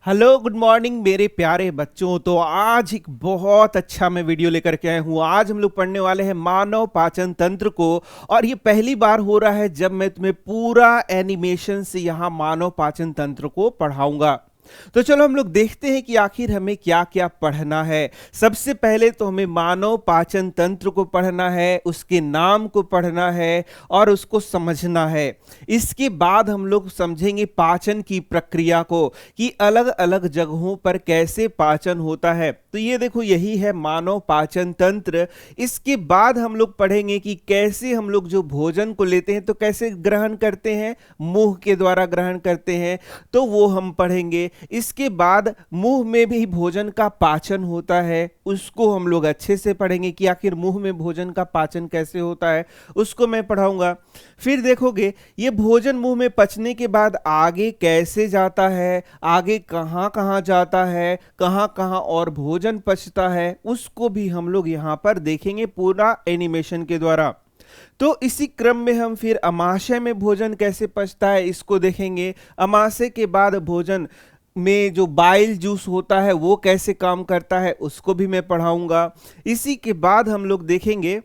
Hello good morning मेरे प्यारे बच्चों। तो आज एक बहुत अच्छा मैं वीडियो लेकर के आया हूँ। आज हम लोग पढ़ने वाले हैं मानव पाचन तंत्र को। और ये पहली बार हो रहा है जब मैं तुम्हें पूरा एनिमेशन से यहाँ मानव पाचन तंत्र को पढ़ाऊंगा। तो चलो हम लोग देखते हैं कि आखिर हमें क्या क्या पढ़ना है। सबसे पहले तो हमें मानव पाचन तंत्र को पढ़ना है, उसके नाम को पढ़ना है और उसको समझना है। इसके बाद हम लोग समझेंगे पाचन की प्रक्रिया को कि अलग अलग जगहों पर कैसे पाचन होता है। तो ये देखो, यही है मानव पाचन तंत्र। इसके बाद हम लोग पढ़ेंगे कि कैसे हम लोग जो भोजन को लेते हैं तो कैसे ग्रहण करते हैं, मुंह के द्वारा ग्रहण करते हैं, तो वो हम पढ़ेंगे। इसके बाद मुंह में भी भोजन का पाचन होता है, उसको हम लोग अच्छे से पढ़ेंगे कि आखिर मुंह में भोजन का पाचन कैसे होता है, उसको मैं पढ़ाऊंगा। फिर देखोगे ये भोजन मुंह में पचने के बाद आगे कैसे जाता है, आगे कहाँ कहाँ जाता है, कहाँ कहाँ और भोजन पचता है, उसको भी हम लोग यहाँ पर देखेंगे पूरा एनिमेशन के द्वारा। तो इसी क्रम में हम फिर अमाशय में भोजन कैसे पचता है इसको देखेंगे। अमाशय के बाद भोजन में जो बाइल जूस होता है वो कैसे काम करता है उसको भी मैं पढ़ाऊंगा। इसी के बाद हम लोग देखेंगे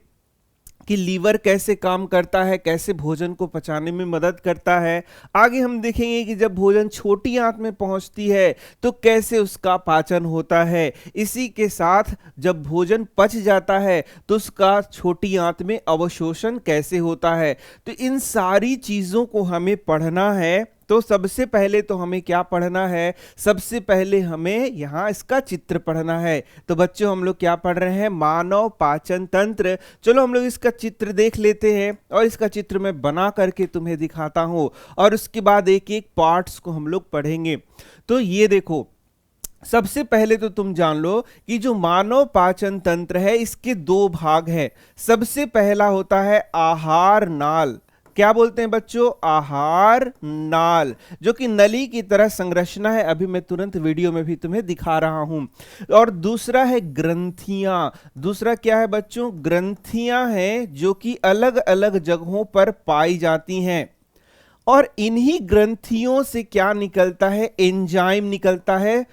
कि लीवर कैसे काम करता है, कैसे भोजन को पचाने में मदद करता है। आगे हम देखेंगे कि जब भोजन छोटी आंत में पहुंचती है तो कैसे उसका पाचन होता है। इसी के साथ जब भोजन पच जाता है तो उसका छोटी आंत में अवशोषण कैसे होता है। तो इन सारी चीज़ों को हमें पढ़ना है। तो सबसे पहले तो हमें क्या पढ़ना है, सबसे पहले हमें यहाँ इसका चित्र पढ़ना है। तो बच्चों हम लोग क्या पढ़ रहे हैं, मानव पाचन तंत्र। चलो हम लोग इसका चित्र देख लेते हैं और इसका चित्र मैं बना करके तुम्हें दिखाता हूँ और उसके बाद एक एक पार्ट्स को हम लोग पढ़ेंगे। तो ये देखो, सबसे पहले तो तुम जान लो कि जो मानव पाचन तंत्र है इसके दो भाग हैं। सबसे पहला होता है आहार नाल। क्या बोलते हैं बच्चों, आहार नाल, जो कि नली की तरह संरचना है। अभी मैं तुरंत वीडियो में भी तुम्हें दिखा रहा हूं। और दूसरा है ग्रंथियां। दूसरा क्या है बच्चों, ग्रंथियां हैं जो कि अलग अलग जगहों पर पाई जाती हैं। और इन्हीं ग्रंथियों से क्या निकलता है, एंजाइम निकलता है।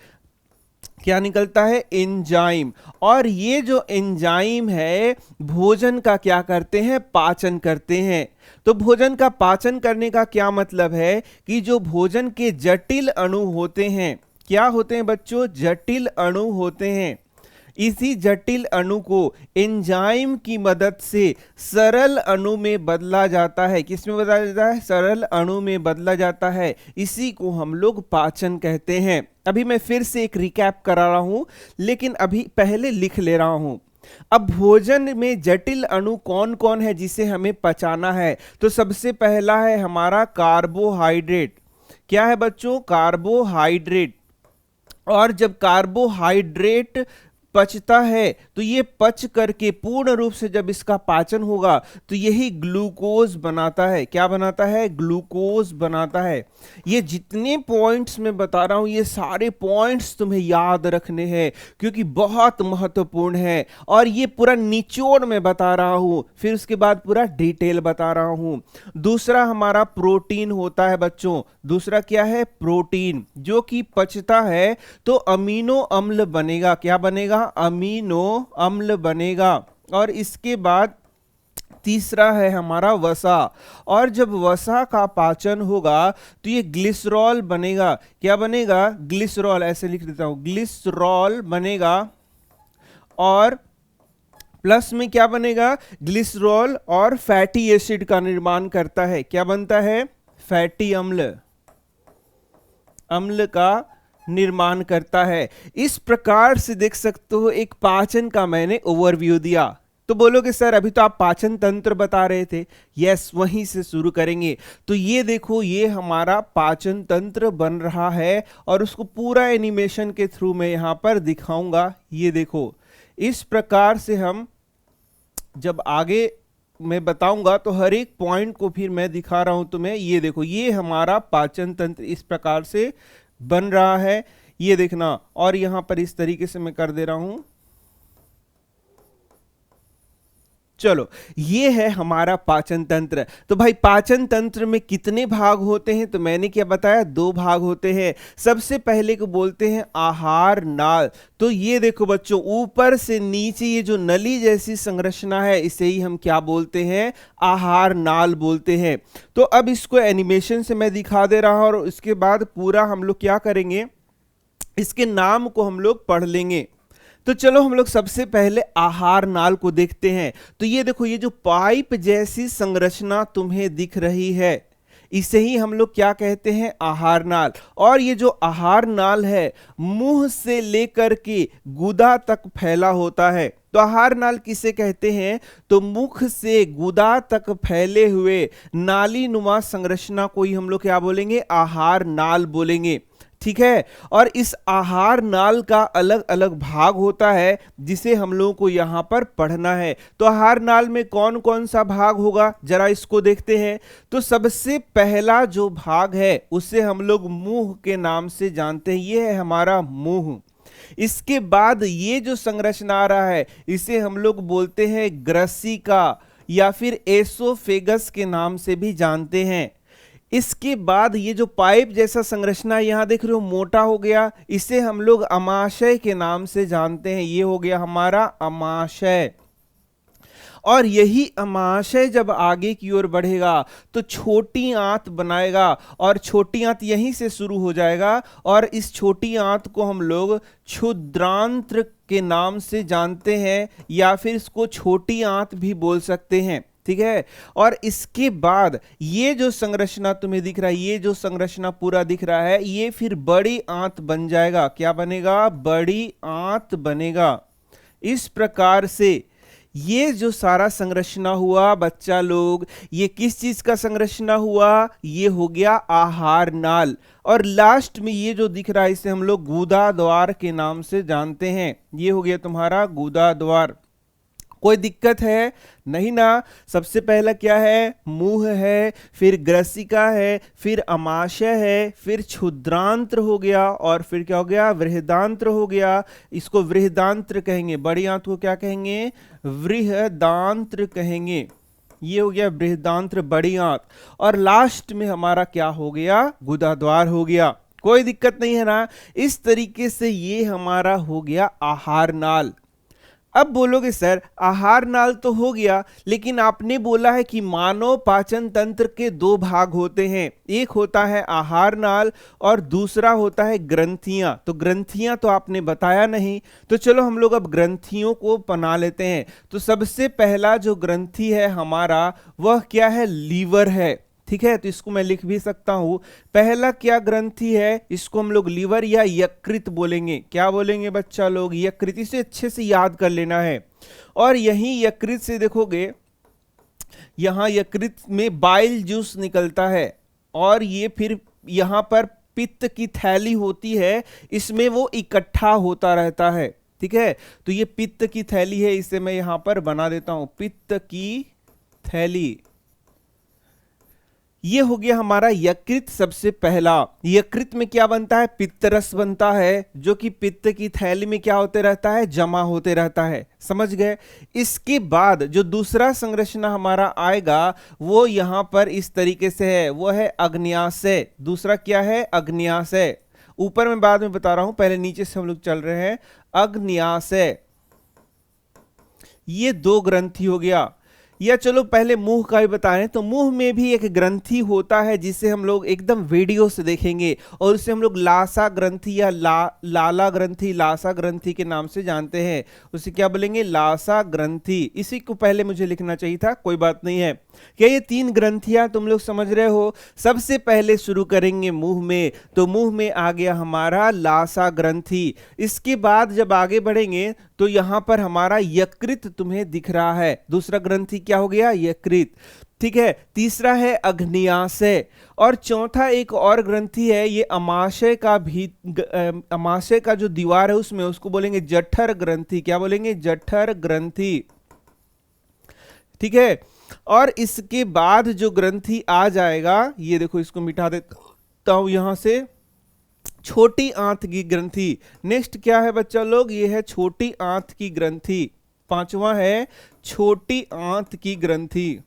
क्या निकलता है, एंजाइम। और ये जो एंजाइम है भोजन का क्या करते हैं, पाचन करते हैं। तो भोजन का पाचन करने का क्या मतलब है कि जो भोजन के जटिल अणु होते हैं, क्या होते हैं बच्चों, जटिल अणु होते हैं। इसी जटिल अणु को एंजाइम की मदद से सरल अणु में बदला जाता है। किस में बदला जाता है, सरल अणु में बदला जाता है। इसी को हम लोग पाचन कहते हैं। अभी मैं फिर से एक रिकैप करा रहा हूं, लेकिन अभी पहले लिख ले रहा हूं। अब भोजन में जटिल अणु कौन कौन है जिसे हमें पचाना है। तो सबसे पहला है हमारा कार्बोहाइड्रेट। क्या है बच्चों, कार्बोहाइड्रेट। और जब कार्बोहाइड्रेट पचता है तो ये पच करके पूर्ण रूप से जब इसका पाचन होगा तो यही ग्लूकोज बनाता है। क्या बनाता है, ग्लूकोज बनाता है। ये जितने पॉइंट्स मैं बता रहा हूं ये सारे पॉइंट्स तुम्हें याद रखने हैं क्योंकि बहुत महत्वपूर्ण है। और ये पूरा निचोड़ में बता रहा हूं, फिर उसके बाद पूरा डिटेल बता रहा हूं। दूसरा हमारा प्रोटीन होता है बच्चों। दूसरा क्या है, प्रोटीन, जो कि पचता है तो अमीनो अम्ल बनेगा। क्या बनेगा, अमीनो अम्ल बनेगा। और इसके बाद तीसरा है हमारा वसा। और जब वसा का पाचन होगा तो ये ग्लिसरॉल बनेगा। क्या बनेगा, ग्लिसरॉल, ऐसे लिख देता हूं, ग्लिसरॉल बनेगा। और प्लस में क्या बनेगा, ग्लिसरॉल और फैटी एसिड का निर्माण करता है। क्या बनता है, फैटी अम्ल, अम्ल का निर्माण करता है। इस प्रकार से देख सकते हो एक पाचन का मैंने ओवरव्यू दिया। तो बोलोगे सर अभी तो आप पाचन तंत्र बता रहे थे। यस, वहीं से शुरू करेंगे। तो ये देखो, ये हमारा पाचन तंत्र बन रहा है और उसको पूरा एनिमेशन के थ्रू मैं यहां पर दिखाऊंगा। ये देखो, इस प्रकार से हम जब आगे मैं बताऊंगा तो हर एक पॉइंट को फिर मैं दिखा रहा हूं तुम्हें। ये देखो, ये हमारा पाचन तंत्र इस प्रकार से बन रहा है, ये देखना। और यहां पर इस तरीके से मैं कर दे रहा हूं। चलो, ये है हमारा पाचन तंत्र। तो भाई पाचन तंत्र में कितने भाग होते हैं? तो मैंने क्या बताया, 2 भाग होते हैं। सबसे पहले को बोलते हैं आहार नाल। तो ये देखो बच्चों, ऊपर से नीचे ये जो नली जैसी संरचना है, इसे ही हम क्या बोलते हैं, आहार नाल बोलते हैं। तो अब इसको एनिमेशन से मैं दिखा दे रहा हूं और उसके बाद पूरा हम लोग क्या करेंगे, इसके नाम को हम लोग पढ़ लेंगे। तो चलो हम लोग सबसे पहले आहार नाल को देखते हैं। तो ये देखो, ये जो पाइप जैसी संरचना तुम्हें दिख रही है, इसे ही हम लोग क्या कहते हैं, आहार नाल। और ये जो आहार नाल है, मुंह से लेकर के गुदा तक फैला होता है। तो आहार नाल किसे कहते हैं, तो मुख से गुदा तक फैले हुए नाली नुमा संरचना को ही हम लोग क्या बोलेंगे, आहार नाल बोलेंगे। ठीक है। और इस आहार नाल का अलग अलग भाग होता है, जिसे हम लोगों को यहां पर पढ़ना है। तो आहार नाल में कौन कौन सा भाग होगा, जरा इसको देखते हैं। तो सबसे पहला जो भाग है, उसे हम लोग मुंह के नाम से जानते हैं। ये है हमारा मुंह। इसके बाद ये जो संरचना आ रहा है, इसे हम लोग बोलते हैं ग्रसिका या फिर एसोफेगस के नाम से भी जानते हैं। इसके बाद ये जो पाइप जैसा संरचना यहां देख रहे हो, मोटा हो गया, इसे हम लोग अमाशय के नाम से जानते हैं। ये हो गया हमारा अमाशय। और यही अमाशय जब आगे की ओर बढ़ेगा तो छोटी आंत बनाएगा, और छोटी आंत यहीं से शुरू हो जाएगा, और इस छोटी आंत को हम लोग क्षुद्रांत्र के नाम से जानते हैं, या फिर इसको छोटी आंत भी बोल सकते हैं। ठीक है। और इसके बाद ये जो संरचना तुम्हें दिख रहा है, ये जो संरचना पूरा दिख रहा है, ये फिर बड़ी आंत बन जाएगा। क्या बनेगा, बड़ी आंत बनेगा। इस प्रकार से ये जो सारा संरचना हुआ बच्चा लोग, ये किस चीज का संरचना हुआ, ये हो गया आहार नाल। और लास्ट में ये जो दिख रहा है, इसे हम लोग गुदा द्वार के नाम से जानते हैं। ये हो गया तुम्हारा गुदा द्वार। कोई दिक्कत है नहीं ना। सबसे पहला क्या है, मुंह है, फिर ग्रसिका है, फिर अमाशय है, फिर क्षुद्रांत्र हो गया, और फिर क्या हो गया, वृहदांत्र हो गया। इसको वृहदांत्र कहेंगे। बड़ी आंत को क्या कहेंगे, वृहदांत्र कहेंगे। ये हो गया बृहदांत्र, बड़ी आंत। और लास्ट में हमारा क्या हो गया, गुदाद्वार हो गया। कोई दिक्कत नहीं है ना। इस तरीके से ये हमारा हो गया आहार नाल। अब बोलोगे सर आहार नाल तो हो गया, लेकिन आपने बोला है कि मानव पाचन तंत्र के 2 भाग होते हैं। एक होता है आहार नाल और दूसरा होता है ग्रंथियां। तो ग्रंथियां तो आपने बताया नहीं, तो चलो हम लोग अब ग्रंथियों को बना लेते हैं। तो सबसे पहला जो ग्रंथि है हमारा, वह क्या है, लीवर है। ठीक है। तो इसको मैं लिख भी सकता हूं। पहला क्या ग्रंथि है, इसको हम लोग लीवर या यकृत बोलेंगे। क्या बोलेंगे बच्चा लोग, यकृत। इसे अच्छे से याद कर लेना है। और यही यकृत से देखोगे, यहां यकृत में बाइल जूस निकलता है, और ये फिर यहां पर पित्त की थैली होती है, इसमें वो इकट्ठा होता रहता है। ठीक है। तो ये पित्त की थैली है, इसे मैं यहां पर बना देता हूं, पित्त की थैली। ये हो गया हमारा यकृत। सबसे पहला यकृत में क्या बनता है, पित्तरस बनता है, जो कि पित्त की थैली में क्या होते रहता है, जमा होते रहता है। समझ गए। इसके बाद जो दूसरा संरचना हमारा आएगा, वो यहां पर इस तरीके से है, वो है अग्न्याशय। दूसरा क्या है, अग्न्याशय। ऊपर में बाद में बता रहा हूं, पहले नीचे से हम लोग चल रहे हैं। अग्न्याशय, ये 2 ग्रंथि हो गया। या चलो पहले मुंह का ही बता रहे हैं। तो मुंह में भी एक ग्रंथि होता है, जिसे हम लोग एकदम वीडियो से देखेंगे, और उसे हम लोग लासा ग्रंथि या लाला ग्रंथि, लासा ग्रंथि के नाम से जानते हैं। उसे क्या बोलेंगे, लासा ग्रंथि। इसी को पहले मुझे लिखना चाहिए था, कोई बात नहीं है। क्या ये 3 ग्रंथियां तुम लोग समझ रहे हो। सबसे पहले शुरू करेंगे मुंह में, तो मुंह में आ गया हमारा लासा ग्रंथि। इसके बाद जब आगे बढ़ेंगे तो यहां पर हमारा यकृत तुम्हें दिख रहा है। दूसरा ग्रंथि क्या हो गया, यकृत। ठीक है। तीसरा है अग्न्याशय, और चौथा एक और ग्रंथि है, ये अमाशय का भी, अमाशय का जो दीवार है उसमें, उसको बोलेंगे जठर ग्रंथि। क्या बोलेंगे, जठर ग्रंथि। ठीक है। और इसके बाद जो ग्रंथि आ जाएगा, ये देखो, इसको मिटा देता हूं यहां से, छोटी आंत की ग्रंथि। नेक्स्ट क्या है बच्चा लोग, ये है छोटी आंत की ग्रंथि। पांचवा है छोटी आंत की ग्रंथि।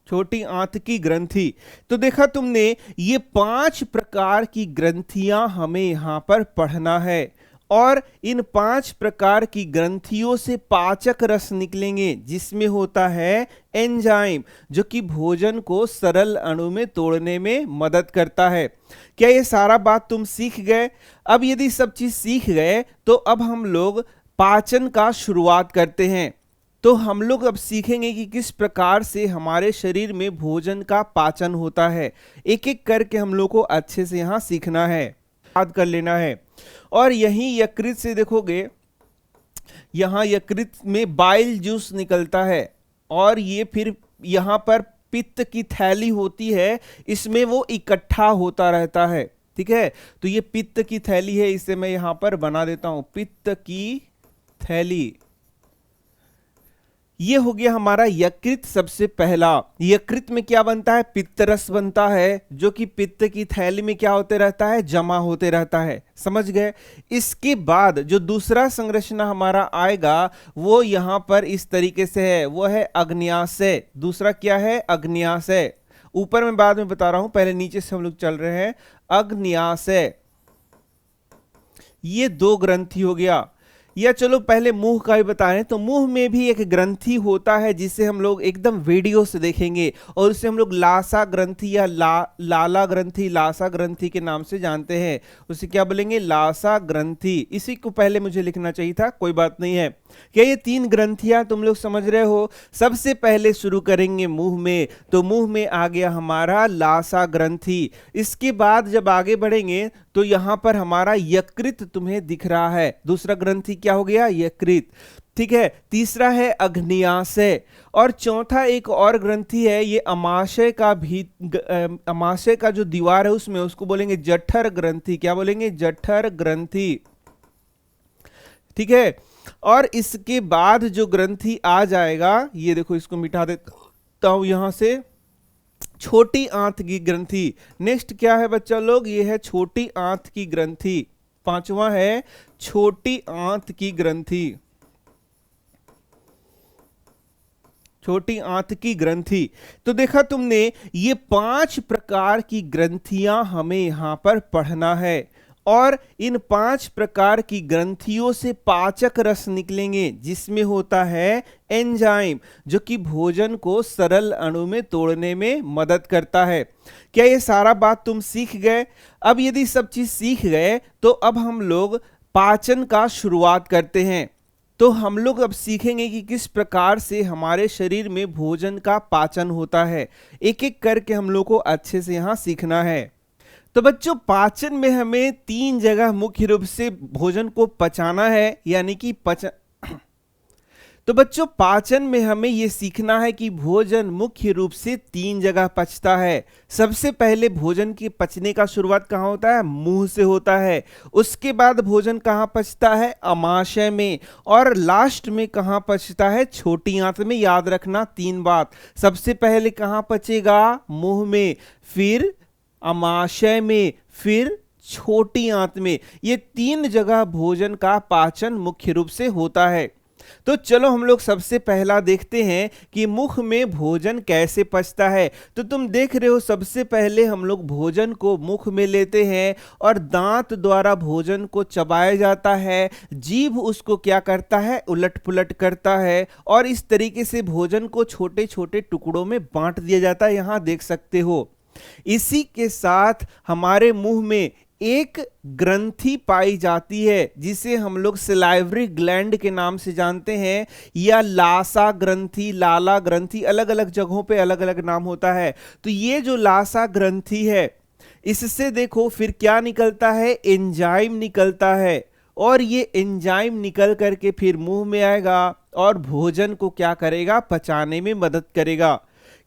छोटी आंत की ग्रंथि। तो देखा तुमने, ये 5 प्रकार की ग्रंथियां हमें यहां पर पढ़ना है और इन 5 प्रकार की ग्रंथियों से पाचक रस निकलेंगे जिसमें होता है एंजाइम, जो कि भोजन को सरल अणु में तोड़ने में मदद करता है। क्या ये सारा बात तुम सीख गए? अब यदि सब चीज सीख गए तो अब हम लोग पाचन का शुरुआत करते हैं। तो हम लोग अब सीखेंगे कि किस प्रकार से हमारे शरीर में भोजन का पाचन होता है। एक एक करके हम लोग को अच्छे से यहां सीखना है, याद कर लेना है। और यहीं यकृत से देखोगे, यहां यकृत में बाइल जूस निकलता है और ये फिर यहां पर पित्त की थैली होती है, इसमें वो इकट्ठा होता रहता है। ठीक है, तो ये पित्त की थैली है, इसे मैं यहां पर बना देता हूं, पित्त की थैली। ये हो गया हमारा यकृत। सबसे पहला यकृत में क्या बनता है? पित्तरस बनता है, जो कि पित्त की थैली में क्या होते रहता है? जमा होते रहता है। समझ गए? इसके बाद जो दूसरा संरचना हमारा आएगा वो यहां पर इस तरीके से है, वो है अग्न्याशय। दूसरा क्या है? अग्न्याशय। ऊपर में बाद में बता रहा हूं, पहले नीचे से हम लोग चल रहे हैं। अग्न्याशय, ये 2 ग्रंथि हो गया। या चलो पहले मुंह का ही बताएं, तो मुंह में भी एक ग्रंथि होता है जिसे हम लोग एकदम वीडियो से देखेंगे और उसे हम लोग लासा ग्रंथि या लाला ग्रंथि, लासा ग्रंथि के नाम से जानते हैं। उसे क्या बोलेंगे? लासा ग्रंथि। इसी को पहले मुझे लिखना चाहिए था, कोई बात नहीं है। क्या ये 3 ग्रंथियां तुम लोग समझ रहे हो? सबसे पहले शुरू करेंगे मुंह में, तो मुंह में आ गया हमारा लासा ग्रंथि। इसके बाद जब आगे बढ़ेंगे तो यहां पर हमारा यकृत तुम्हें दिख रहा है। दूसरा ग्रंथि क्या हो गया? यकृत। ठीक है, तीसरा है अग्न्याशय और चौथा एक और ग्रंथि है, ये अमाशय का भी, अमाशय का जो दीवार है उसमें, उसको बोलेंगे जठर ग्रंथि। क्या बोलेंगे? जठर ग्रंथि। ठीक है, और इसके बाद जो ग्रंथि आ जाएगा, ये देखो, इसको मिटा देता हूं यहां से, छोटी आंत की ग्रंथि। नेक्स्ट क्या है बच्चा लोग? ये है छोटी आंत की ग्रंथि। पांचवा है छोटी आंत की ग्रंथि। छोटी आंत की ग्रंथि। तो देखा तुमने, ये 5 प्रकार की ग्रंथियां हमें यहां पर पढ़ना है और इन 5 प्रकार की ग्रंथियों से पाचक रस निकलेंगे जिसमें होता है एंजाइम, जो कि भोजन को सरल अणु में तोड़ने में मदद करता है। क्या ये सारा बात तुम सीख गए? अब यदि सब चीज सीख गए तो अब हम लोग पाचन का शुरुआत करते हैं। तो हम लोग अब सीखेंगे कि किस प्रकार से हमारे शरीर में भोजन का पाचन होता है। एक एक करके हम लोग को अच्छे से यहां सीखना है। तो बच्चों, पाचन में हमें 3 जगह मुख्य रूप से भोजन को पचाना है, यानी कि तो बच्चों, पाचन में हमें यह सीखना है कि भोजन मुख्य रूप से 3 जगह पचता है। सबसे पहले भोजन की पचने का शुरुआत कहाँ होता है? मुंह से होता है। उसके बाद भोजन कहाँ पचता है? अमाशय में। और लास्ट में कहाँ पचता है? छोटी आंत में। याद रखना 3 बात। सबसे पहले कहाँ पचेगा? मुंह में, फिर अमाशय में, फिर छोटी आंत में। ये 3 जगह भोजन का पाचन मुख्य रूप से होता है। तो चलो हम लोग सबसे पहला देखते हैं कि मुख में भोजन कैसे पचता है। तो तुम देख रहे हो, सबसे पहले हम लोग भोजन को मुख में लेते हैं और दांत द्वारा भोजन को चबाया जाता है। जीभ उसको क्या करता है? उलट पुलट करता है और इस तरीके से भोजन को छोटे छोटे टुकड़ों में बांट दिया जाता है। यहां देख सकते हो। इसी के साथ हमारे मुंह में एक ग्रंथि पाई जाती है जिसे हम लोग सलाइवरी ग्लैंड के नाम से जानते हैं, या लासा ग्रंथि, लाला ग्रंथि, अलग अलग जगहों पे अलग अलग नाम होता है। तो ये जो लासा ग्रंथि है, इससे देखो फिर क्या निकलता है? एंजाइम निकलता है और ये एंजाइम निकल करके फिर मुंह में आएगा और भोजन को क्या करेगा? पचाने में मदद करेगा।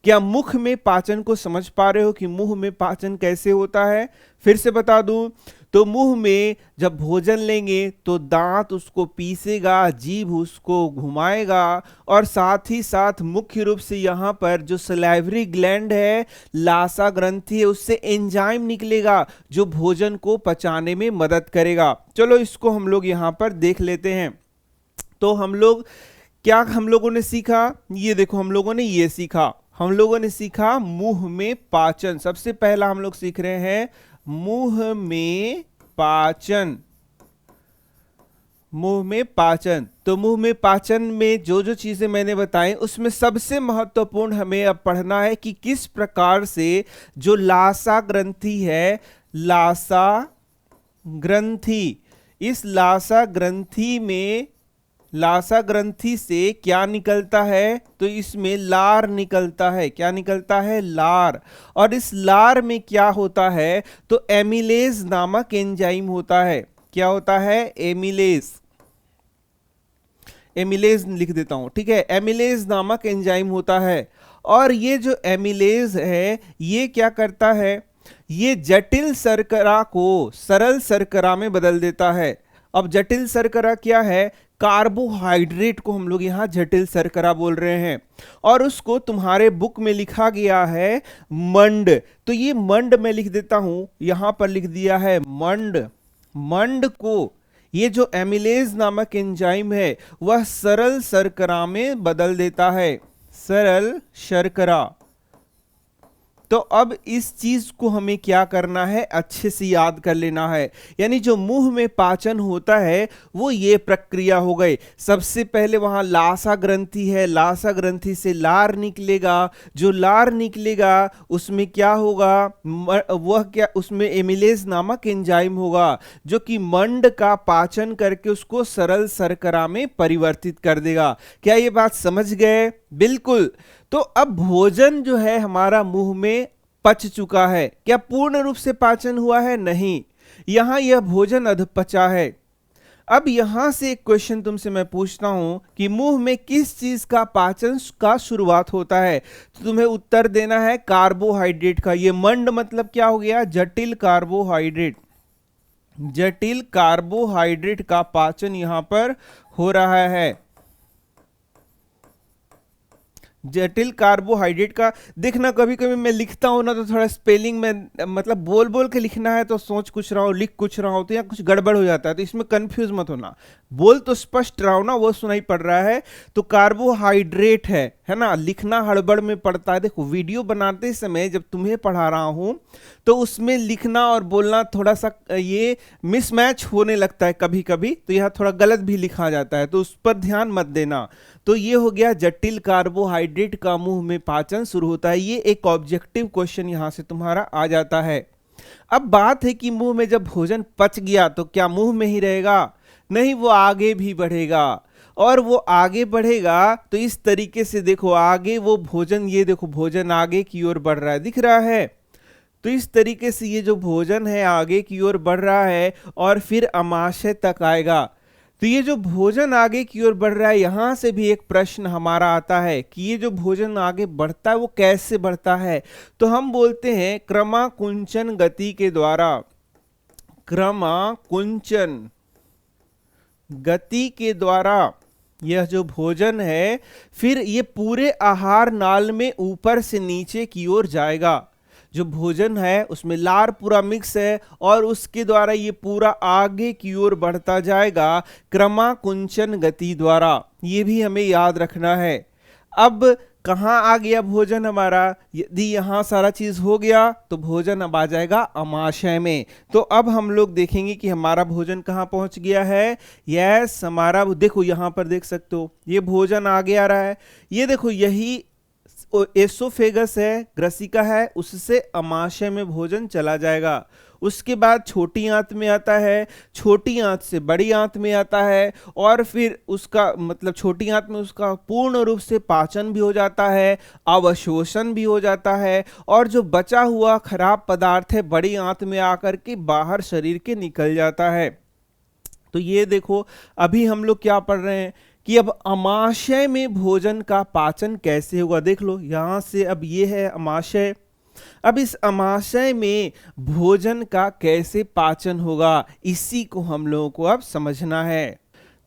क्या मुख में पाचन को समझ पा रहे हो कि मुंह में पाचन कैसे होता है? फिर से बता दूं तो मुंह में जब भोजन लेंगे तो दांत उसको पीसेगा, जीभ उसको घुमाएगा और साथ ही साथ मुख्य रूप से यहाँ पर जो सलाइवरी ग्लैंड है, लासा ग्रंथि है, उससे एंजाइम निकलेगा जो भोजन को पचाने में मदद करेगा। चलो इसको हम लोग यहाँ पर देख लेते हैं। तो हम लोगों ने सीखा, ये देखो हम लोगों ने ये सीखा, हम लोगों ने सीखा मुंह में पाचन। सबसे पहला हम लोग सीख रहे हैं मुंह में पाचन। मुंह में पाचन, तो मुंह में पाचन में जो जो चीजें मैंने बताई उसमें सबसे महत्वपूर्ण हमें अब पढ़ना है कि किस प्रकार से जो लासा ग्रंथि है, लासा ग्रंथि, इस लासा ग्रंथि से क्या निकलता है, तो इसमें लार निकलता है। क्या निकलता है? लार। और इस लार में क्या होता है, तो एमिलेज नामक एंजाइम होता है। क्या होता है? एमिलेज। एमिलेज लिख देता हूं, ठीक है, एमिलेज नामक एंजाइम होता है। और ये जो एमिलेज है ये क्या करता है, ये जटिल शर्करा को सरल शर्करा में बदल देता है। अब जटिल शर्करा क्या है? कार्बोहाइड्रेट को हम लोग यहाँ जटिल शर्करा बोल रहे हैं, और उसको तुम्हारे बुक में लिखा गया है मंड। तो ये मंड मैं लिख देता हूं, यहां पर लिख दिया है मंड। मंड को ये जो एमिलेज नामक एंजाइम है वह सरल शर्करा में बदल देता है, सरल शर्करा। तो अब इस चीज को हमें क्या करना है, अच्छे से याद कर लेना है। यानी जो मुंह में पाचन होता है वो ये प्रक्रिया हो गई। सबसे पहले वहां लासा ग्रंथि है, लासा ग्रंथि से लार निकलेगा, जो लार निकलेगा उसमें क्या होगा, वह क्या, उसमें एमिलेज नामक एंजाइम होगा जो कि मंड का पाचन करके उसको सरल शर्करा में परिवर्तित कर देगा। क्या ये बात समझ गए? बिल्कुल। तो अब भोजन जो है हमारा मुंह में पच चुका है। क्या पूर्ण रूप से पाचन हुआ है? नहीं, यहां यह भोजन अधपचा है। अब यहां से एक क्वेश्चन तुमसे मैं पूछता हूं कि मुंह में किस चीज का पाचन का शुरुआत होता है, तो तुम्हें उत्तर देना है कार्बोहाइड्रेट का। ये मंड मतलब क्या हो गया? जटिल कार्बोहाइड्रेट। जटिल कार्बोहाइड्रेट का पाचन यहां पर हो रहा है। जटिल कार्बोहाइड्रेट का देखना, कभी कभी मैं लिखता हूं ना तो थोड़ा स्पेलिंग में मतलब बोल बोल के लिखना है तो सोच कुछ रहा हूं, लिख कुछ रहा हूं तो यहाँ कुछ गड़बड़ हो जाता है, तो इसमें कंफ्यूज मत होना। बोल तो स्पष्ट रहा हूं ना, वो सुनाई पड़ रहा है। तो कार्बोहाइड्रेट है ना, लिखना हड़बड़ में पड़ता है। देखो वीडियो बनाते समय जब तुम्हें पढ़ा रहा हूं तो उसमें लिखना और बोलना थोड़ा सा ये मिसमैच होने लगता है कभी कभी, तो यहाँ थोड़ा गलत भी लिखा जाता है, तो उस पर ध्यान मत देना। तो ये हो गया जटिल कार्बोहाइड्रेट का मुंह में पाचन शुरू होता है। ये एक ऑब्जेक्टिव क्वेश्चन यहां से तुम्हारा आ जाता है। अब बात है कि मुंह में जब भोजन पच गया तो क्या मुंह में ही रहेगा? नहीं, वो आगे भी बढ़ेगा। और वो आगे बढ़ेगा तो इस तरीके से देखो, आगे वो भोजन, ये देखो भोजन आगे की ओर बढ़ रहा है, दिख रहा है? तो इस तरीके से ये जो भोजन है आगे की ओर बढ़ रहा है और फिर अमाशय तक आएगा। तो ये जो भोजन आगे की ओर बढ़ रहा है, यहां से भी एक प्रश्न हमारा आता है कि ये जो भोजन आगे बढ़ता है वो कैसे बढ़ता है? तो हम बोलते हैं क्रमाकुंचन गति के द्वारा। क्रमाकुंचन गति के द्वारा यह जो भोजन है फिर ये पूरे आहार नाल में ऊपर से नीचे की ओर जाएगा। जो भोजन है उसमें लार पूरा मिक्स है और उसके द्वारा ये पूरा आगे की ओर बढ़ता जाएगा क्रमाकुंचन गति द्वारा। ये भी हमें याद रखना है। अब कहाँ आ गया भोजन हमारा? यदि यहाँ सारा चीज हो गया तो भोजन अब आ जाएगा अमाशय में। तो अब हम लोग देखेंगे कि हमारा भोजन कहाँ पहुंच गया है। यस, हमारा देखो यहाँ पर देख सकते हो ये भोजन आगे आ रहा है। ये देखो यही एसोफेगस है, ग्रसिका है, उससे अमाशय में भोजन चला जाएगा। उसके बाद छोटी आंत में आता है, छोटी आंत से बड़ी आंत में आता है और फिर उसका मतलब छोटी आंत में उसका पूर्ण रूप से पाचन भी हो जाता है, अवशोषण भी हो जाता है और जो बचा हुआ खराब पदार्थ है बड़ी आंत में आकर के बाहर शरीर के निकल जाता है। तो ये देखो अभी हम लोग क्या पढ़ रहे हैं कि अब अमाशय में भोजन का पाचन कैसे होगा। देख लो यहां से, अब ये है अमाशय, अब इस अमाशय में भोजन का कैसे पाचन होगा, इसी को हम लोगों को अब समझना है।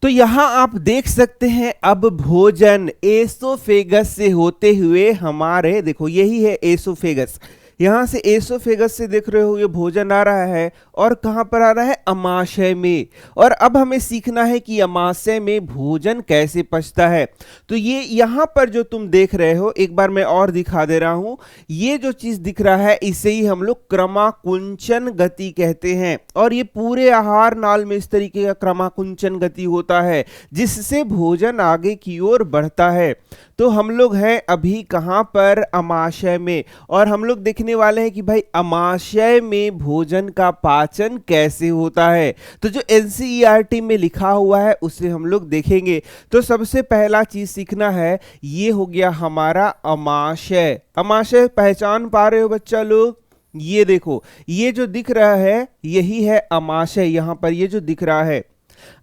तो यहां आप देख सकते हैं, अब भोजन एसोफेगस से होते हुए हमारे, देखो यही है एसोफेगस, यहां से एसोफेगस से देख रहे हो ये भोजन आ रहा है और कहां पर आ रहा है, अमाशय में। और अब हमें सीखना है कि अमाशय में भोजन कैसे पचता है। तो ये यहां पर जो तुम देख रहे हो, एक बार मैं और दिखा दे रहा हूं, ये जो चीज दिख रहा है इसे ही हम लोग क्रमाकुंचन गति कहते हैं। और ये पूरे आहार नाल में इस तरीके का क्रमाकुंचन गति होता है जिससे भोजन आगे की ओर बढ़ता है। तो हम लोग हैं अभी कहां पर, अमाशय में। और हम लोग देखने वाले हैं कि भाई अमाशय में भोजन का पाचन कैसे होता है। तो जो एनसीईआरटी में लिखा हुआ है उसे हम लोग देखेंगे। तो सबसे पहला चीज सीखना है, ये हो गया हमारा अमाशय। अमाशय पहचान पा रहे हो बच्चा लोग? ये देखो, ये जो दिख रहा है यही है अमाशय, यहां पर ये जो दिख रहा है।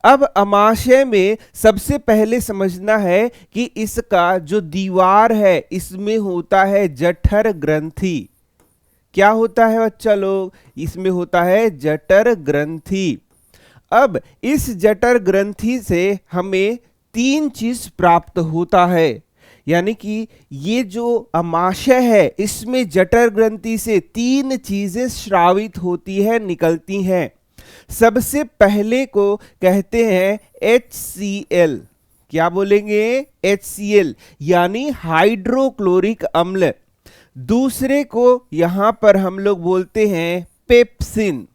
अब अमाशय में सबसे पहले समझना है कि इसका जो दीवार है इसमें होता है जठर ग्रंथि। क्या होता है बच्चा लोग? इसमें होता है जठर ग्रंथि। अब इस जठर ग्रंथि से हमें तीन चीज प्राप्त होता है, यानी कि ये जो अमाशय है इसमें जठर ग्रंथि से तीन चीजें स्रावित होती है, निकलती हैं। सबसे पहले को कहते हैं HCl। क्या बोलेंगे? HCl यानी हाइड्रोक्लोरिक अम्ल। दूसरे को यहां पर हम लोग बोलते हैं पेप्सिन,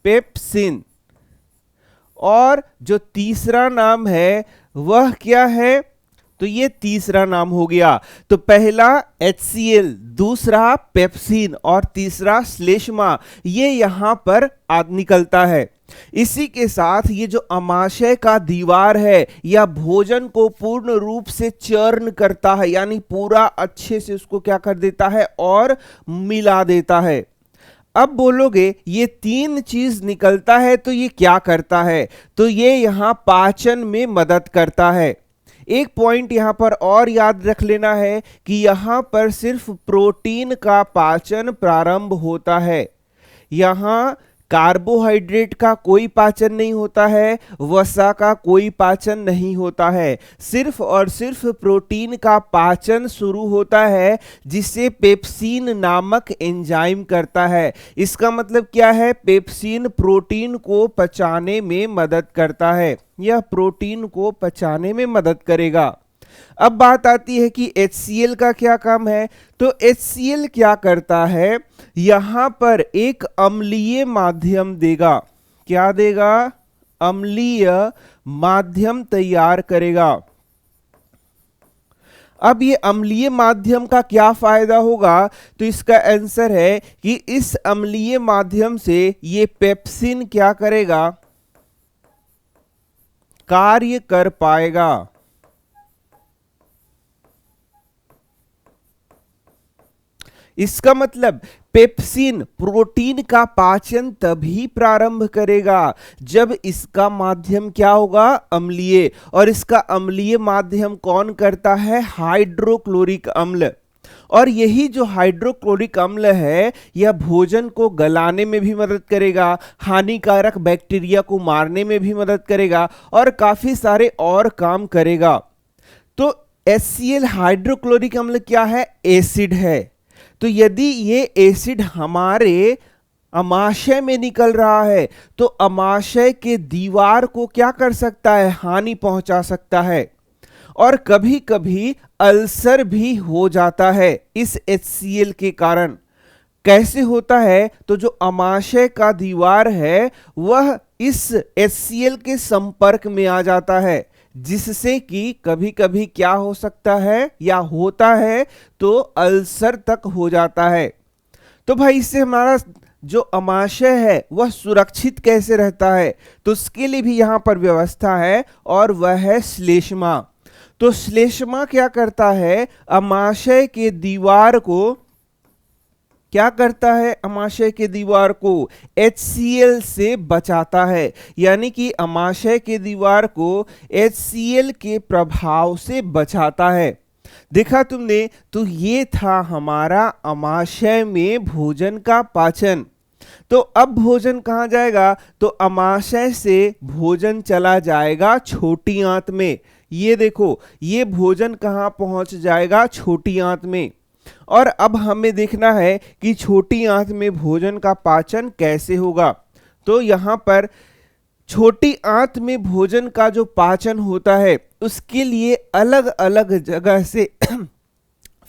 पेप्सिन। और जो तीसरा नाम है वह क्या है? तो ये तीसरा नाम हो गया। तो पहला HCl, दूसरा पेप्सिन और तीसरा श्लेष्मा, ये यहां पर निकलता है। इसी के साथ ये जो अमाशय का दीवार है या भोजन को पूर्ण रूप से चर्न करता है, यानी पूरा अच्छे से उसको क्या कर देता है और मिला देता है। अब बोलोगे ये तीन चीज निकलता है तो ये क्या करता है? तो ये यहां पाचन में मदद करता है। एक पॉइंट यहां पर और याद रख लेना है कि यहां पर सिर्फ प्रोटीन का पाचन प्रारंभ होता है। यहां कार्बोहाइड्रेट का कोई पाचन नहीं होता है, वसा का कोई पाचन नहीं होता है, सिर्फ और सिर्फ प्रोटीन का पाचन शुरू होता है जिसे पेप्सिन नामक एंजाइम करता है। इसका मतलब क्या है? पेप्सिन प्रोटीन को पचाने में मदद करता है, यह प्रोटीन को पचाने में मदद करेगा। अब बात आती है कि HCl का क्या काम है। तो HCl क्या करता है? यहां पर एक अम्लीय माध्यम देगा। क्या देगा? अम्लीय माध्यम तैयार करेगा। अब ये अम्लीय माध्यम का क्या फायदा होगा? तो इसका आंसर है कि इस अम्लीय माध्यम से ये पेप्सिन क्या करेगा? कार्य कर पाएगा। इसका मतलब पेप्सिन प्रोटीन का पाचन तभी प्रारंभ करेगा जब इसका माध्यम क्या होगा? अम्लीय। और इसका अम्लीय माध्यम कौन करता है? हाइड्रोक्लोरिक अम्ल। और यही जो हाइड्रोक्लोरिक अम्ल है यह भोजन को गलाने में भी मदद करेगा, हानिकारक बैक्टीरिया को मारने में भी मदद करेगा और काफी सारे और काम करेगा। तो HCl हाइड्रोक्लोरिक अम्ल क्या है? एसिड है। तो यदि ये एसिड हमारे अमाशय में निकल रहा है तो अमाशय के दीवार को क्या कर सकता है? हानि पहुंचा सकता है। और कभी कभी अल्सर भी हो जाता है इस HCl के कारण। कैसे होता है? तो जो अमाशय का दीवार है वह इस HCl के संपर्क में आ जाता है, जिससे कि कभी कभी क्या हो सकता है या होता है तो अल्सर तक हो जाता है। तो भाई इससे हमारा जो अमाशय है वह सुरक्षित कैसे रहता है? तो उसके लिए भी यहां पर व्यवस्था है और वह है श्लेष्मा। तो श्लेष्मा क्या करता है? अमाशय के दीवार को क्या करता है? अमाशय के दीवार को HCl से बचाता है, यानी कि अमाशय के दीवार को HCl के प्रभाव से बचाता है। देखा तुमने, तो ये था हमारा अमाशय में भोजन का पाचन। तो अब भोजन कहाँ जाएगा, तो अमाशय से भोजन चला जाएगा छोटी आंत में। ये देखो, ये भोजन कहाँ पहुंच जाएगा, छोटी आंत में। और अब हमें देखना है कि छोटी आंत में भोजन का पाचन कैसे होगा। तो यहाँ पर छोटी आंत में भोजन का जो पाचन होता है उसके लिए अलग अलग जगह से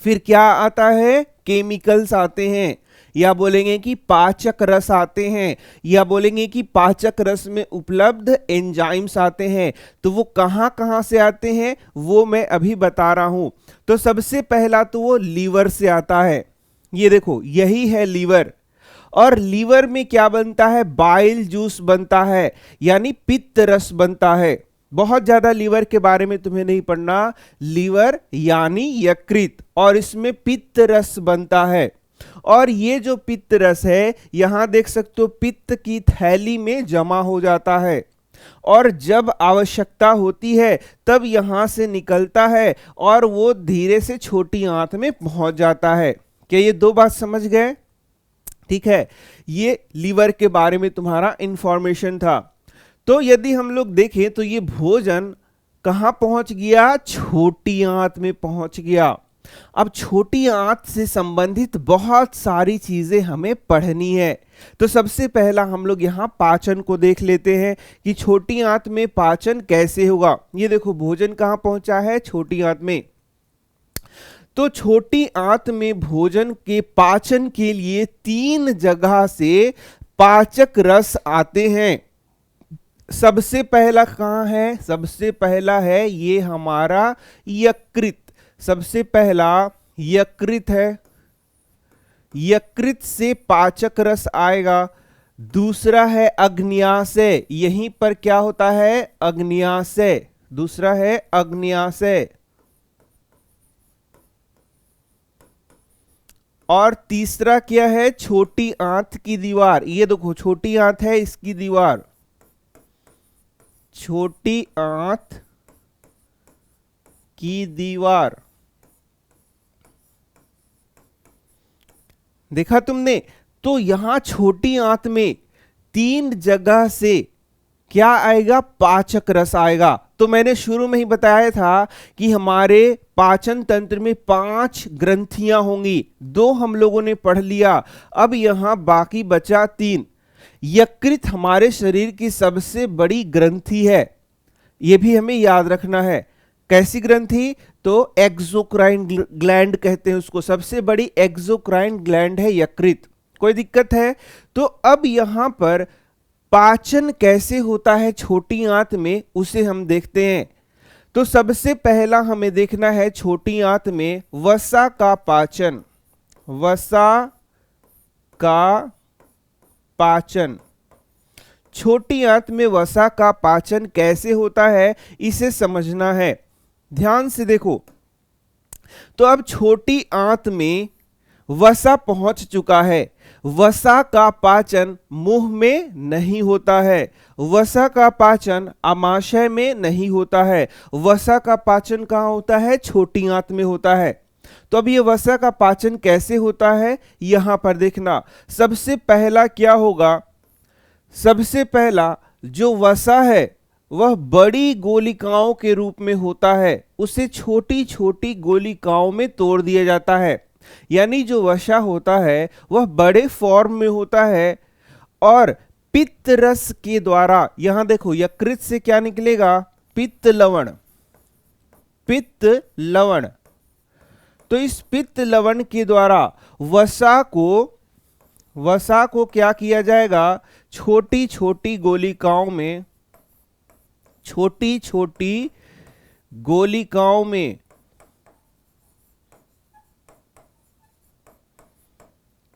फिर क्या आता है, केमिकल्स आते हैं, या बोलेंगे कि पाचक रस आते हैं, या बोलेंगे कि पाचक रस में उपलब्ध एंजाइम्स आते हैं। तो वो कहां कहां से आते हैं वो मैं अभी बता रहा हूं। तो सबसे पहला तो वो लीवर से आता है। ये देखो, यही है लीवर। और लीवर में क्या बनता है, बाइल जूस बनता है, यानी पित्त रस बनता है। बहुत ज्यादा लीवर के बारे में तुम्हें नहीं पढ़ना। लीवर यानी यकृत, और इसमें पित्त रस बनता है। और ये जो पित्त रस है, यहां देख सकते हो, पित्त की थैली में जमा हो जाता है, और जब आवश्यकता होती है तब यहां से निकलता है और वो धीरे से छोटी आंत में पहुंच जाता है। क्या ये दो बात समझ गए? ठीक है, ये लीवर के बारे में तुम्हारा इंफॉर्मेशन था। तो यदि हम लोग देखें तो ये भोजन कहां पहुंच गया, छोटी आंत में पहुंच गया। अब छोटी आंत से संबंधित बहुत सारी चीजें हमें पढ़नी है। तो सबसे पहला हम लोग यहां पाचन को देख लेते हैं कि छोटी आंत में पाचन कैसे होगा। ये देखो, भोजन कहां पहुंचा है, छोटी आंत में। तो छोटी आंत में भोजन के पाचन के लिए 3 जगह से पाचक रस आते हैं। सबसे पहला कहां है, सबसे पहला है ये हमारा यकृत। सबसे पहला यकृत है, यकृत से पाचक रस आएगा। दूसरा है अग्न्याशय, यहीं पर क्या होता है, अग्न्याशय। दूसरा है अग्न्याशय। और तीसरा क्या है, छोटी आंत की दीवार। ये देखो, छोटी आंत है, इसकी दीवार, छोटी आंत की दीवार। देखा तुमने? तो यहां छोटी आंत में 3 जगह से क्या आएगा, पाचक रस आएगा। तो मैंने शुरू में ही बताया था कि हमारे पाचन तंत्र में 5 ग्रंथियां होंगी। 2 हम लोगों ने पढ़ लिया, अब यहां बाकी बचा 3। यकृत हमारे शरीर की सबसे बड़ी ग्रंथि है, यह भी हमें याद रखना है। कैसी ग्रंथि, तो एक्सोक्राइन ग्लैंड कहते हैं उसको। सबसे बड़ी एक्सोक्राइन ग्लैंड है यकृत। कोई दिक्कत है? तो अब यहां पर पाचन कैसे होता है छोटी आंत में, उसे हम देखते हैं। तो सबसे पहला हमें देखना है छोटी आंत में वसा का पाचन। वसा का पाचन, छोटी आंत में वसा का पाचन कैसे होता है, इसे समझना है। ध्यान से देखो, तो अब छोटी आंत में वसा पहुंच चुका है। वसा का पाचन मुंह में नहीं होता है, वसा का पाचन आमाशय में नहीं होता है। वसा का पाचन कहां होता है, छोटी आंत में होता है। तो अब ये वसा का पाचन कैसे होता है, यहां पर देखना। सबसे पहला क्या होगा, सबसे पहला जो वसा है वह बड़ी गोलिकाओं के रूप में होता है, उसे छोटी छोटी गोलिकाओं में तोड़ दिया जाता है। यानी जो वसा होता है वह बड़े फॉर्म में होता है, और पित्त रस के द्वारा, यहां देखो, यकृत से क्या निकलेगा, पित्त लवण। पित्त लवण, तो इस पित्त लवण के द्वारा वसा को क्या किया जाएगा, छोटी छोटी गोलिकाओं में, छोटी छोटी गोलिकाओं में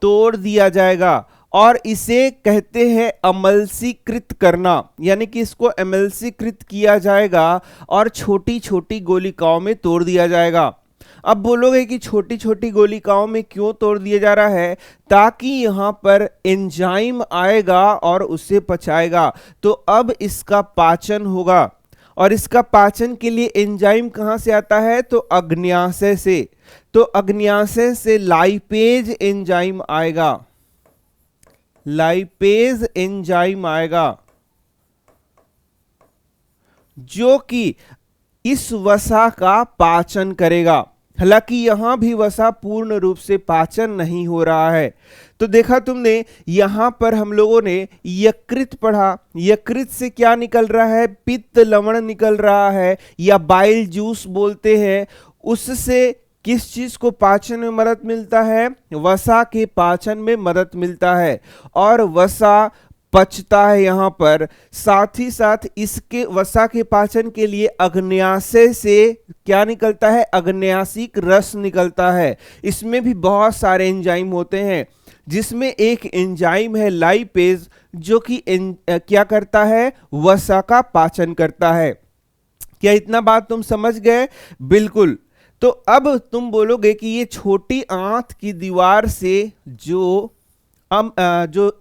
तोड़ दिया जाएगा, और इसे कहते हैं अमलसीकृत करना। यानी कि इसको अमलसीकृत किया जाएगा और छोटी छोटी गोलिकाओं में तोड़ दिया जाएगा। अब बोलोगे कि छोटी छोटी गोलिकाओं में क्यों तोड़ दिया जा रहा है, ताकि यहां पर एंजाइम आएगा और उसे पचाएगा। तो अब इसका पाचन होगा, और इसका पाचन के लिए एंजाइम कहां से आता है? तो अग्न्याशय से। तो अग्न्याशय से लाइपेज एंजाइम आएगा, लाइपेज एंजाइम आएगा, जो कि इस वसा का पाचन करेगा। हालांकि यहां भी वसा पूर्ण रूप से पाचन नहीं हो रहा है। तो देखा तुमने, यहां पर हम लोगों ने यकृत पढ़ा। यकृत से क्या निकल रहा है? पित्त लवण निकल रहा है, या बाइल जूस बोलते हैं। उससे किस चीज को पाचन में मदद मिलता है? वसा के पाचन में मदद मिलता है, और वसा पचता है यहां पर। साथ ही साथ इसके वसा के पाचन के लिए अग्न्याशय से क्या निकलता है? अग्न्याशिक रस निकलता है। इसमें भी बहुत सारे एंजाइम होते हैं, जिसमें एक एंजाइम है लाइपेज, जो कि क्या करता है? वसा का पाचन करता है। क्या इतना बात तुम समझ गए? बिल्कुल। तो अब तुम बोलोगे कि ये छोटी आंत की दीवार से जो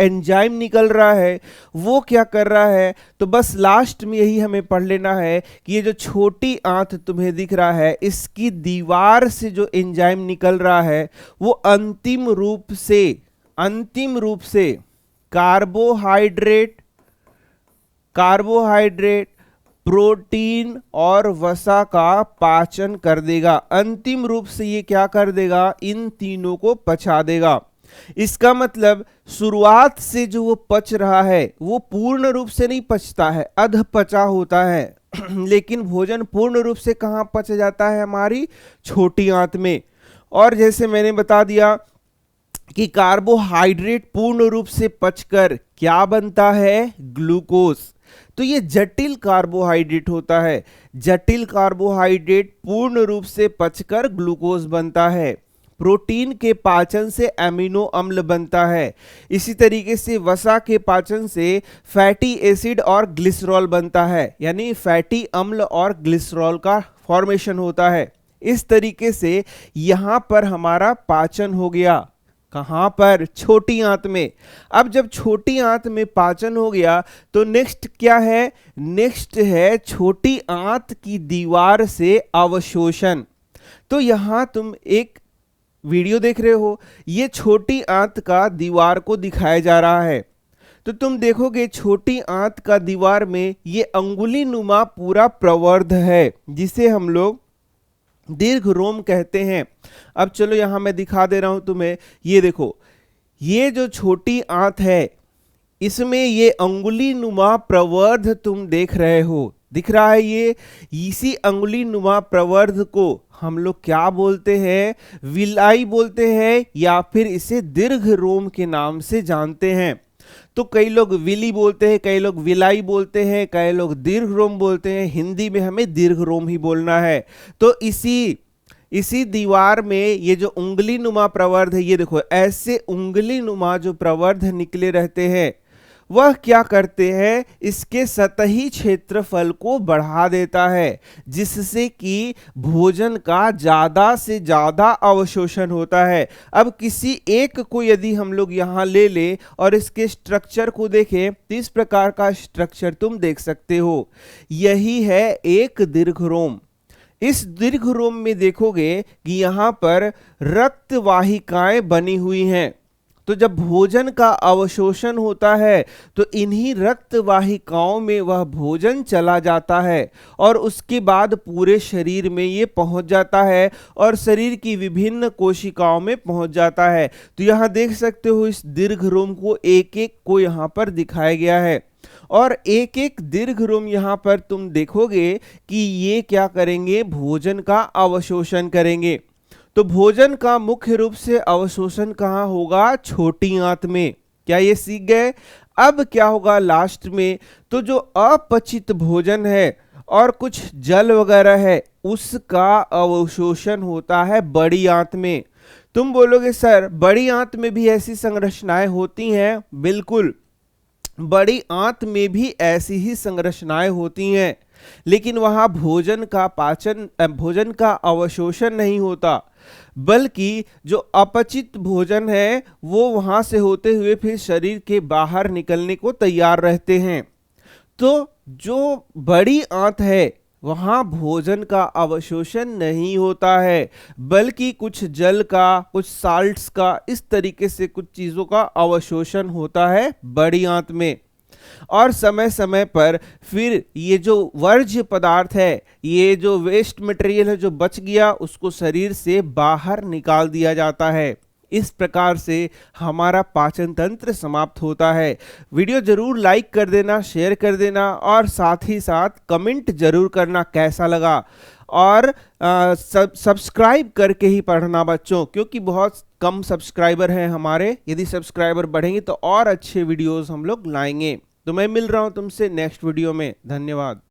एंजाइम निकल रहा है वो क्या कर रहा है? तो बस लास्ट में यही हमें पढ़ लेना है कि ये जो छोटी आंत तुम्हें दिख रहा है, इसकी दीवार से जो एंजाइम निकल रहा है वो अंतिम रूप से कार्बोहाइड्रेट, प्रोटीन और वसा का पाचन कर देगा। अंतिम रूप से ये क्या कर देगा? इन तीनों को पचा देगा। इसका मतलब शुरुआत से जो वो पच रहा है वो पूर्ण रूप से नहीं पचता है, अध पचा होता है। लेकिन भोजन पूर्ण रूप से कहां पच जाता है? हमारी छोटी आंत में। और जैसे मैंने बता दिया कि कार्बोहाइड्रेट पूर्ण रूप से पचकर क्या बनता है? ग्लूकोज। तो ये जटिल कार्बोहाइड्रेट होता है। जटिल कार्बोहाइड्रेट पूर्ण रूप से पचकर ग्लूकोज बनता है। प्रोटीन के पाचन से एमिनो अम्ल बनता है। इसी तरीके से वसा के पाचन से फैटी एसिड और ग्लिसरॉल बनता है, यानी फैटी अम्ल और ग्लिसरॉल का फॉर्मेशन होता है। इस तरीके से यहां पर हमारा पाचन हो गया। कहां पर? छोटी आंत में। अब जब छोटी आंत में पाचन हो गया तो नेक्स्ट क्या है? नेक्स्ट है छोटी आंत की दीवार से अवशोषण। तो यहां तुम एक वीडियो देख रहे हो, ये छोटी आंत का दीवार को दिखाया जा रहा है। तो तुम देखोगे छोटी आंत का दीवार में ये अंगुली नुमा पूरा प्रवर्ध है, जिसे हम लोग दीर्घ रोम कहते हैं। अब चलो यहां मैं दिखा दे रहा हूं तुम्हें। ये देखो, ये जो छोटी आंत है इसमें ये अंगुली नुमा प्रवर्ध तुम देख रहे हो, दिख रहा है ये। इसी अंगुली नुमा प्रवर्ध को हम लोग क्या बोलते हैं? विलाई बोलते हैं, या फिर इसे दीर्घ रोम के नाम से जानते हैं। तो कई लोग विली बोलते हैं, कई लोग विलाई बोलते हैं, कई लोग दीर्घ रोम बोलते हैं। हिंदी में हमें दीर्घ रोम ही बोलना है। तो इसी दीवार में ये जो उंगली नुमा प्रवर्ध है, ये देखो ऐसे उंगली नुमा जो प्रवर्ध निकले रहते हैं, वह क्या करते हैं? इसके सतही क्षेत्रफल को बढ़ा देता है, जिससे कि भोजन का ज्यादा से ज्यादा अवशोषण होता है। अब किसी एक को यदि हम लोग यहां ले ले और इसके स्ट्रक्चर को देखें, तो इस प्रकार का स्ट्रक्चर तुम देख सकते हो। यही है एक दीर्घ रोम। इस दीर्घ रोम में देखोगे कि यहां पर रक्त वाहिकाएं बनी हुई हैं। तो जब भोजन का अवशोषण होता है तो इन्हीं रक्त वाहिकाओं में वह भोजन चला जाता है, और उसके बाद पूरे शरीर में ये पहुंच जाता है और शरीर की विभिन्न कोशिकाओं में पहुंच जाता है। तो यहां देख सकते हो इस दीर्घ रोम को एक एक को यहां पर दिखाया गया है, और एक एक दीर्घ रोम यहां पर तुम देखोगे कि ये क्या करेंगे? भोजन का अवशोषण करेंगे। तो भोजन का मुख्य रूप से अवशोषण कहां होगा? छोटी आंत में। क्या ये सीख गए? अब क्या होगा लास्ट में? तो जो अपचित भोजन है और कुछ जल वगैरह है, उसका अवशोषण होता है बड़ी आंत में। तुम बोलोगे सर बड़ी आंत में भी ऐसी संरचनाएं होती हैं? बिल्कुल, बड़ी आंत में भी ऐसी ही संरचनाएं होती हैं, लेकिन वहां भोजन का अवशोषण नहीं होता, बल्कि जो अपचित भोजन है वो वहां से होते हुए फिर शरीर के बाहर निकलने को तैयार रहते हैं। तो जो बड़ी आंत है वहां भोजन का अवशोषण नहीं होता है, बल्कि कुछ जल का, कुछ साल्ट्स का, इस तरीके से कुछ चीजों का अवशोषण होता है बड़ी आंत में। और समय समय पर फिर ये जो वर्ज्य पदार्थ है, ये जो वेस्ट मटेरियल है जो बच गया, उसको शरीर से बाहर निकाल दिया जाता है। इस प्रकार से हमारा पाचन तंत्र समाप्त होता है। वीडियो जरूर लाइक कर देना, शेयर कर देना और साथ ही साथ कमेंट जरूर करना कैसा लगा। और सब्सक्राइब करके ही पढ़ना बच्चों, क्योंकि बहुत कम सब्सक्राइबर हैं हमारे। यदि सब्सक्राइबर बढ़ेंगे तो और अच्छे वीडियोस हम लोग लाएंगे। तो मैं मिल रहा हूं तुमसे नेक्स्ट वीडियो में। धन्यवाद।